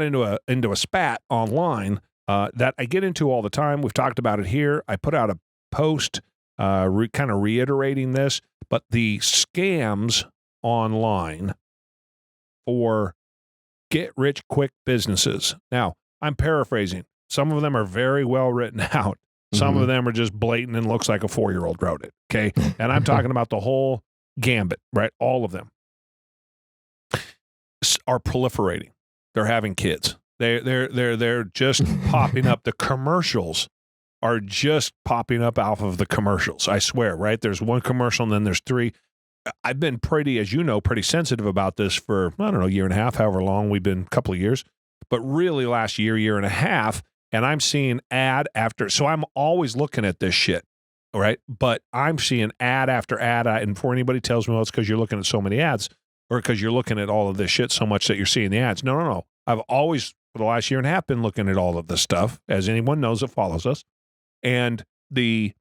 into a spat online that I get into all the time. We've talked about it here. I put out a post kind of reiterating this, but the scams online for get-rich-quick businesses. Now, I'm paraphrasing. Some of them are very well written out. Some of them are just blatant and looks like a 4-year-old wrote it, okay? And I'm talking about the whole gambit, right? All of them are proliferating. They're having kids. They're just popping up. The commercials are just popping up off of the commercials. I swear, right? There's one commercial and then there's 3. I've been pretty, as you know, pretty sensitive about this for, I don't know, a year and a half, however long we've been, a couple of years, but really last year and a half, and I'm seeing ad after, so I'm always looking at this shit, right? But I'm seeing ad after ad, and before anybody tells me, well, it's because you're looking at so many ads, or because you're looking at all of this shit so much that you're seeing the ads. No. I've always, for the last year and a half, been looking at all of this stuff, as anyone knows that follows us, and the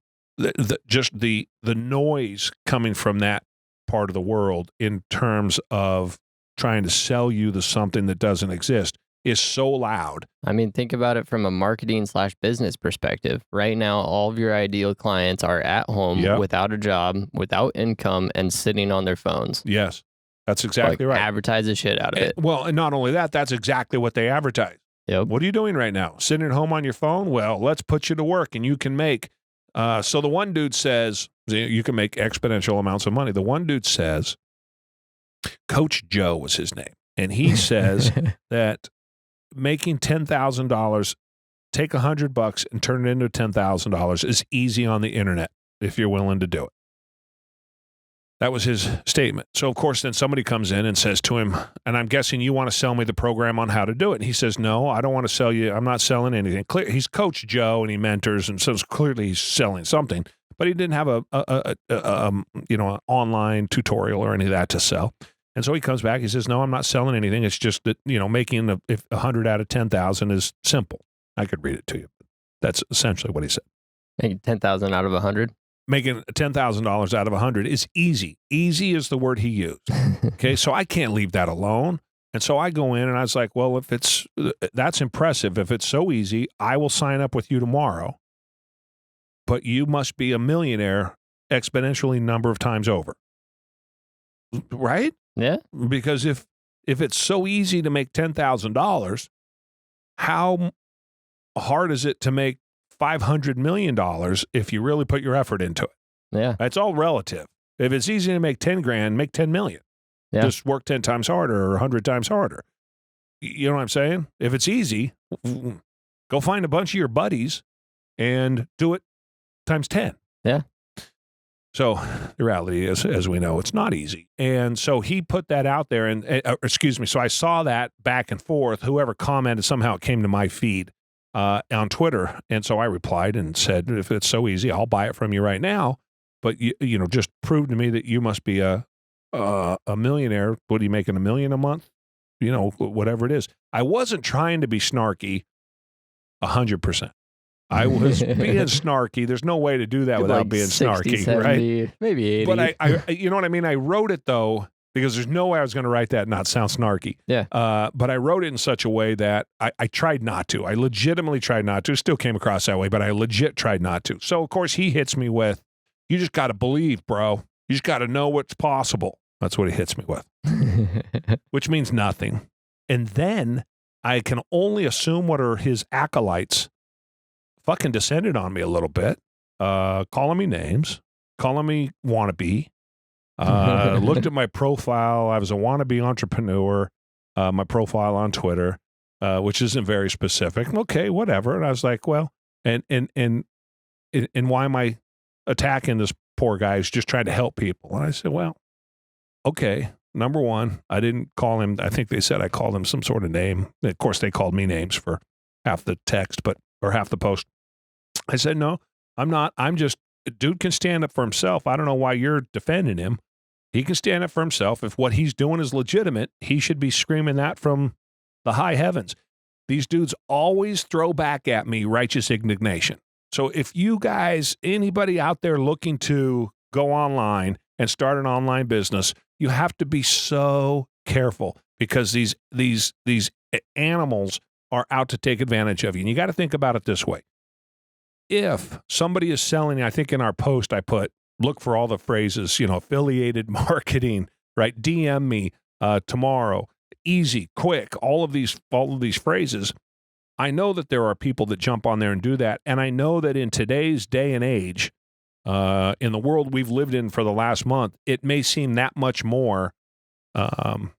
noise coming from that part of the world in terms of trying to sell you something that doesn't exist is so loud. I mean, think about it from a marketing/business perspective. Right now, all of your ideal clients are at home without a job, without income, and sitting on their phones. Yes, that's exactly right. Advertise the shit out of it. Well, and not only that, that's exactly what they advertise. Yep. What are you doing right now? Sitting at home on your phone? Well, let's put you to work and you can make. So the one dude says, you can make exponential amounts of money. The one dude says, Coach Joe was his name. And he says that making $10,000, take $100 and turn it into $10,000 is easy on the internet if you're willing to do it. That was his statement. So, of course, then somebody comes in and says to him, and I'm guessing you want to sell me the program on how to do it. And he says, no, I don't want to sell you. I'm not selling anything. He's Coach Joe and he mentors, and so clearly he's selling something. But he didn't have an online tutorial or any of that to sell. And so he comes back. He says, no, I'm not selling anything. It's just that, making 100 out of 10,000 is simple. I could read it to you. That's essentially what he said. Making 10,000 out of 100? Making $10,000 out of 100 is easy. Easy is the word he used. Okay, so I can't leave that alone. And so I go in and I was like, well, that's impressive. If it's so easy, I will sign up with you tomorrow. But you must be a millionaire exponentially number of times over. Right? Yeah. Because if it's so easy to make $10,000, how hard is it to make $500 million if you really put your effort into it? Yeah. It's all relative. If it's easy to make 10 grand, make 10 million. Yeah. Just work 10 times harder or 100 times harder. You know what I'm saying? If it's easy, go find a bunch of your buddies and do it times 10. Yeah. So the reality is, as we know, it's not easy. And so he put that out there so I saw that back and forth. Whoever commented, somehow it came to my feed on Twitter. And so I replied and said, if it's so easy, I'll buy it from you right now. But, just prove to me that you must be a millionaire. What are you making, $1 million a month? Whatever it is. I wasn't trying to be snarky 100%. I was being snarky. There's no way to do that without being 60, snarky, 70, right? Maybe 80. But I you know what I mean? I wrote it, though, because there's no way I was going to write that and not sound snarky. Yeah. But I wrote it in such a way that I tried not to. I legitimately tried not to. Still came across that way, but I legit tried not to. So, of course, he hits me with, you just got to believe, bro. You just got to know what's possible. That's what he hits me with, which means nothing. And then I can only assume what are his acolytes fucking descended on me a little bit, calling me names, calling me wannabe, looked at my profile. I was a wannabe entrepreneur, my profile on Twitter, which isn't very specific. Okay, whatever. And I was like, well, and why am I attacking this poor guy who's just trying to help people? And I said, well, okay, number one, I didn't call him. I think they said I called him some sort of name. Of course, they called me names for half the text, or half the post. I said, no, I'm not. I'm just, dude can stand up for himself. I don't know why you're defending him. He can stand up for himself. If what he's doing is legitimate, he should be screaming that from the high heavens. These dudes always throw back at me righteous indignation. So if you guys, anybody out there looking to go online and start an online business, you have to be so careful because these animals are out to take advantage of you. And you got to think about it this way. If somebody is selling, I think in our post I put, look for all the phrases, affiliated marketing, right? DM me tomorrow, easy, quick, all of these phrases. I know that there are people that jump on there and do that. And I know that in today's day and age, in the world we've lived in for the last month, it may seem that much more, you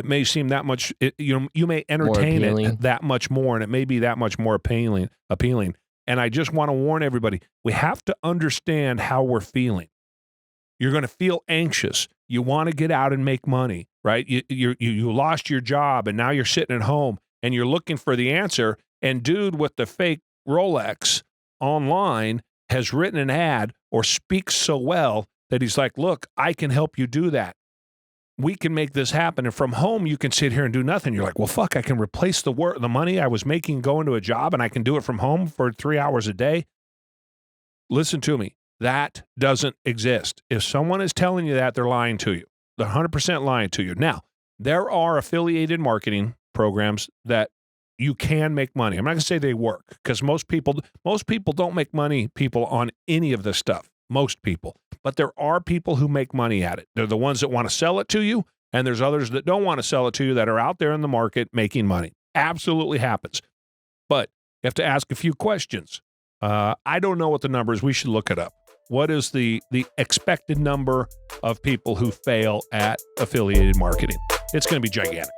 may entertain it that much more, and it may be that much more appealing. And I just want to warn everybody, we have to understand how we're feeling. You're going to feel anxious. You want to get out and make money, right? You lost your job, and now you're sitting at home, and you're looking for the answer. And dude with the fake Rolex online has written an ad or speaks so well that he's like, look, I can help you do that. We can make this happen. And from home, you can sit here and do nothing. You're like, well, fuck, I can replace the money I was making going to a job, and I can do it from home for 3 hours a day. Listen to me. That doesn't exist. If someone is telling you that, they're lying to you. They're 100% lying to you. Now, there are affiliated marketing programs that you can make money. I'm not going to say they work, because most people don't make money, people, on any of this stuff. Most people. But there are people who make money at it. They're the ones that want to sell it to you, and there's others that don't want to sell it to you that are out there in the market making money. Absolutely happens. But you have to ask a few questions. I don't know what the number is. We should look it up. What is the expected number of people who fail at affiliated marketing? It's going to be gigantic.